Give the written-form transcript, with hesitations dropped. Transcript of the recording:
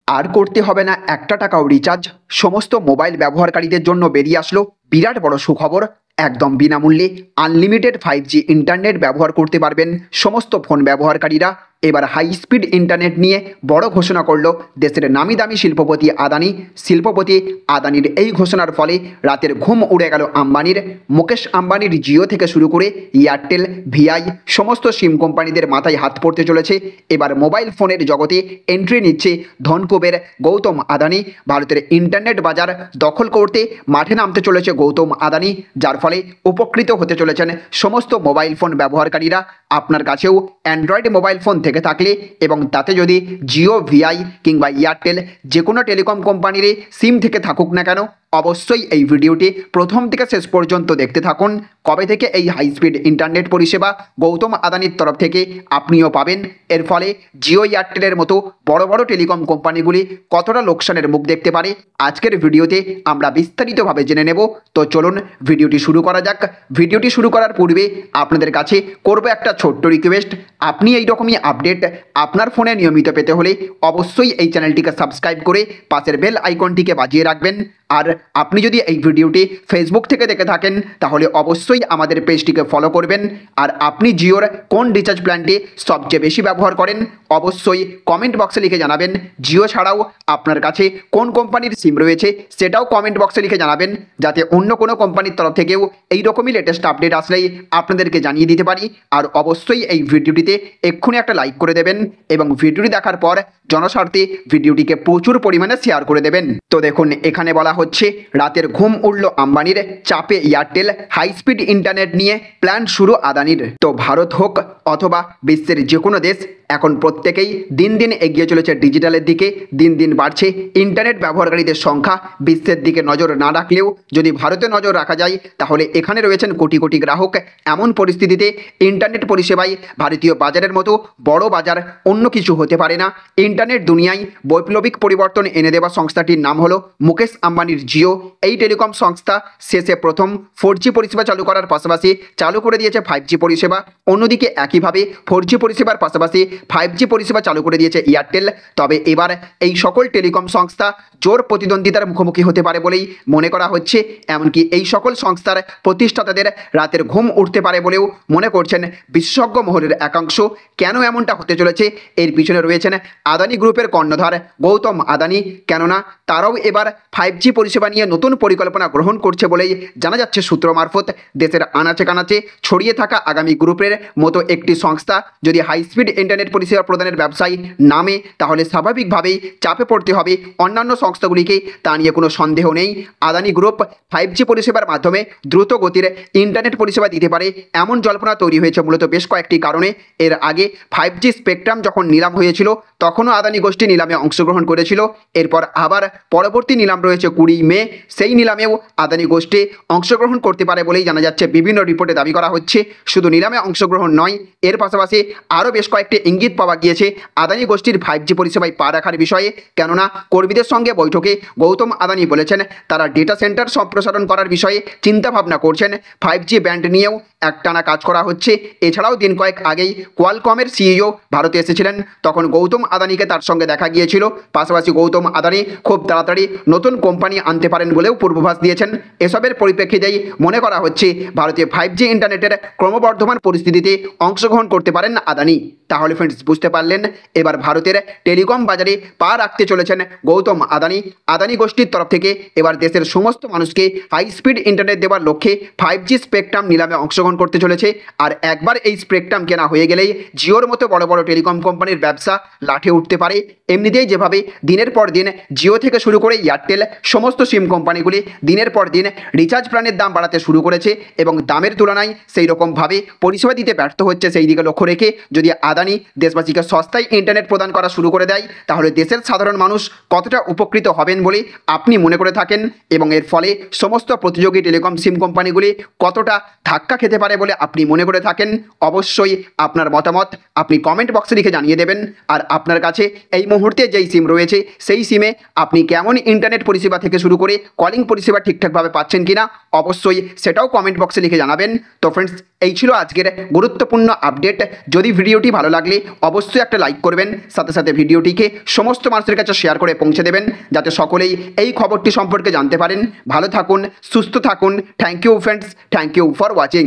আর করতে হবে না একটা টাকাও রিচার্জ। সমস্ত মোবাইল ব্যবহারকারীদের জন্য বেরিয়ে আসলো বিরাট বড় সুখবর। একদম বিনামূল্যে আনলিমিটেড 5G ইন্টারনেট ব্যবহার করতে পারবেন সমস্ত ফোন ব্যবহারকারীরা। এবার হাই স্পিড ইন্টারনেট নিয়ে বড় ঘোষণা করলো দেশের নামি দামি শিল্পপতি আদানি। শিল্পপতি আদানির এই ঘোষণার ফলে রাতের ঘুম উড়ে গেল আম্বানির। মুকেশ আম্বানির জিও থেকে শুরু করে এয়ারটেল, ভিআই সমস্ত সিম কোম্পানিদের মাথায় হাত পড়তে চলেছে। এবার মোবাইল ফোনের জগতে এন্ট্রি নিচ্ছে ধনকুবের গৌতম আদানি। ভারতের ইন্টারনেট বাজার দখল করতে মাঠে নামতে চলেছে গৌতম আদানি, যার ফলে উপকৃত হতে চলেছেন সমস্ত মোবাইল ফোন ব্যবহারকারীরা। আপনার কাছেও অ্যান্ড্রয়েড মোবাইল ফোন থেকে থাকলে এবং তাতে যদি জিও, ভিআই কিংবা এয়ারটেল যে কোনো টেলিকম কোম্পানির সিম থেকে থাকুক না কেন, অবশ্যই এই ভিডিওটি প্রথম থেকে শেষ পর্যন্ত দেখতে থাকুন। কবে থেকে এই হাই স্পিড ইন্টারনেট পরিষেবা গৌতম আদানির তরফ থেকে আপনিও পাবেন। এর ফলে জিও, এয়ারটেলের মতো বড় বড় টেলিকম কোম্পানিগুলি কতটা লোকসানের মুখ দেখতে পারে আজকের ভিডিওতে আমরা বিস্তারিতভাবে জেনে নেব। তো চলুন ভিডিওটি শুরু করা যাক। ভিডিওটি শুরু করার পূর্বে আপনাদের কাছে করব একটা ছোট্ট রিকোয়েস্ট। আপনি এই রকমই আপডেট আপনার ফোনে নিয়মিত পেতে হলে অবশ্যই এই চ্যানেলটিকে সাবস্ক্রাইব করে পাশের বেল আইকনটিকে বাজিয়ে রাখবেন। আর আপনি যদি এই ভিডিওটি ফেসবুক থেকে দেখে থাকেন তাহলে অবশ্যই আমাদের পেজটিকে ফলো করবেন। আর আপনি জিওর কোন রিচার্জ প্ল্যানটি সবচেয়ে বেশি ব্যবহার করেন অবশ্যই কমেন্ট বক্সে লিখে জানাবেন। জিও ছাড়াও আপনার কাছে কোন কোম্পানির সিম রয়েছে সেটাও কমেন্ট বক্সে লিখে জানাবেন, যাতে অন্য কোনো কোম্পানির তরফ থেকেও এই রকমই লেটেস্ট আপডেট আসলেই আপনাদেরকে জানিয়ে দিতে পারি। আর অবশ্যই এই ভিডিওটিতে এক্ষুনি একটা লাইক করে দেবেন এবং ভিডিওটি দেখার পর জনস্বার্থে ভিডিওটিকে প্রচুর পরিমাণে শেয়ার করে দেবেন। তো দেখুন, এখানে বলা হচ্ছে রাতের ঘুম উড়ল আম্বানির, চাপে এয়ারটেল, হাই স্পিড ইন্টারনেট নিয়ে প্ল্যান শুরু আদানির। তো ভারত হোক অথবা বিশ্বের যে কোনো দেশ, এখন প্রত্যেকেই দিন দিন এগিয়ে চলেছে ডিজিটালের দিকে। দিন দিন বাড়ছে ইন্টারনেট ব্যবহারকারীদের সংখ্যা। বিশ্বের দিকে নজর না রাখলেও যদি ভারতে নজর রাখা যায় তাহলে এখানে রয়েছেন কোটি কোটি গ্রাহক। এমন পরিস্থিতিতে ইন্টারনেট পরিষেবায় ভারতীয় বাজারের মতো বড় বাজার অন্য কিছু হতে পারে না। ইন্টারনেট দুনিয়ায় বৈপ্লবিক পরিবর্তন এনে দেওয়া সংস্থাটির নাম হলো মুকেশ আম্বানির জিও। এই টেলিকম সংস্থা শেষে প্রথম 4G পরিষেবা চালু করার পাশাপাশি চালু করে দিয়েছে 5G পরিষেবা। অন্যদিকে একইভাবে 4G পরিষেবার পাশাপাশি 5G পরিষেবা চালু করে দিয়েছে এয়ারটেল। তবে এবার এই সকল টেলিকম সংস্থা জোর প্রতিদ্বন্দ্বিতার মুখোমুখি হতে পারে বলেই মনে করা হচ্ছে। এমনকি এই সকল সংস্থার প্রতিষ্ঠাতাদের রাতের ঘুম উঠতে পারে বলেও মনে করছেন বিশেষজ্ঞ মহলের একাংশ। কেন এমনটা হতে চলেছে এর পিছনে রয়েছেন আদানি গ্রুপের কর্ণধার গৌতম আদানি। কেননা তারাও এবার 5G পরিষেবা নিয়ে নতুন পরিকল্পনা গ্রহণ করছে বলেই জানা যাচ্ছে সূত্র মারফত। দেশের আনাচে কানাচে ছড়িয়ে থাকা আগামী গ্রুপের মতো একটি সংস্থা যদি হাই স্পিড ইন্টারনেট পরিষেবা প্রদানের ব্যবসায় নামে তাহলে স্বাভাবিকভাবেই চাপে পড়তে হবে অন্যান্য সংস্থাগুলিকে, তা নিয়ে কোনো সন্দেহ নেই। আদানি গ্রুপ 5G পরিষেবার মাধ্যমে দ্রুত গতির ইন্টারনেট পরিষেবা দিতে পারে এমন জল্পনা তৈরি হয়েছে মূলত বেশ কয়েকটি কারণে। এর আগে 5G স্পেকট্রাম যখন নিলাম হয়েছিল তখনও আদানি গোষ্ঠী নিলামে অংশগ্রহণ করেছিল। এরপর আবার পরবর্তী নিলাম রয়েছে 20 মে, সেই নিলামেও আদানি গোষ্ঠী অংশগ্রহণ করতে পারে বলেই জানা যাচ্ছে। বিভিন্ন রিপোর্টে দাবি করা হচ্ছে শুধু নিলামে অংশগ্রহণ নয়, এর পাশাপাশি আরও বেশ কয়েকটি ইঙ্গিত পাওয়া গিয়েছে আদানি গোষ্ঠীর 5G পরিষেবায় পা রাখার বিষয়ে। কেননা কর্মীদের সঙ্গে বৈঠকে গৌতম আদানি বলেছেন তারা ডেটা সেন্টার সম্প্রসারণ করার বিষয়ে চিন্তাভাবনা করছেন। 5G ব্যান্ড নিয়েও একটানা কাজ করা হচ্ছে। এছাড়াও দিন কয়েক আগেই কোয়ালকমের সিইও ভারতে এসেছিলেন, তখন গৌতম আদানিকে তার সঙ্গে দেখা গিয়েছিল। পাশাপাশি গৌতম আদানি খুব তাড়াতাড়ি নতুন কোম্পানি আনতে পারেন বলেও পূর্বাভাস দিয়েছেন। এসবের পরিপ্রেক্ষিতেই মনে করা হচ্ছে ভারতে 5G ইন্টারনেটের ক্রমবর্ধমান পরিস্থিতিতে অংশগ্রহণ করতে পারেন আদানি। তাহলে ফ্রেন্ডস, বুঝতে পারলেন এবার ভারতের টেলিকম বাজারে পা রাখতে চলেছেন গৌতম আদানি। আদানি গোষ্ঠীর তরফ থেকে এবার দেশের সমস্ত মানুষকে হাই স্পিড ইন্টারনেট দেওয়ার লক্ষ্যে 5G স্পেকট্রাম নিলামে অংশগ্রহণ করতে চলেছে। আর একবার এই স্পেকট্রাম কেনা হয়ে গেলেই জিওর মতো বড় বড় টেলিকম কোম্পানির ব্যবসা লাঠে উঠতে পারে। এমনিতেই যেভাবে দিনের পর দিন জিও থেকে শুরু করে এয়ারটেল সমস্ত সিম কোম্পানিগুলি দিনের পর দিন রিচার্জ প্ল্যানের দাম বাড়াতে শুরু করেছে এবং দামের তুলনায় সেই রকমভাবে পরিষেবা দিতে ব্যর্থ হচ্ছে, সেই দিকে লক্ষ্য রেখে যদি আদানি দেশবাসীকে সস্তায় ইন্টারনেট প্রদান করা শুরু করে দেয় তাহলে দেশের সাধারণ মানুষ কতটা উপকৃত হবেন বলে আপনি মনে করে থাকেন এবং এর ফলে সমস্ত প্রতিযোগী টেলিকম সিম কোম্পানিগুলি কতটা ধাক্কা খেতে পারে বলে আপনি মনে করে থাকেন অবশ্যই আপনার মতামত আপনি কমেন্ট বক্সে লিখে জানিয়ে দেবেন। আর আপনার কাছে এই মুহূর্তে যেই সিম রয়েছে সেই সিমে আপনি কেমন ইন্টারনেট পরিষেবা থেকে শুরু করে কলিং পরিষেবা ঠিকঠাকভাবে পাচ্ছেন কিনা অবশ্যই সেটাও কমেন্ট বক্সে লিখে জানাবেন। তো ফ্রেন্ডস, এই ছিল আজকের গুরুত্বপূর্ণ আপডেট। যদি ভিডিওটি ভালো লাগলে অবশ্যই একটা লাইক করবেন, সাথে সাথে ভিডিওটিকে সমস্ত মানুষের কাছে শেয়ার করে পৌঁছে দেবেন যাতে সকলেই এই খবরটি সম্পর্কে জানতে পারেন। ভালো থাকুন, সুস্থ থাকুন। Thank you friends, thank you for watching.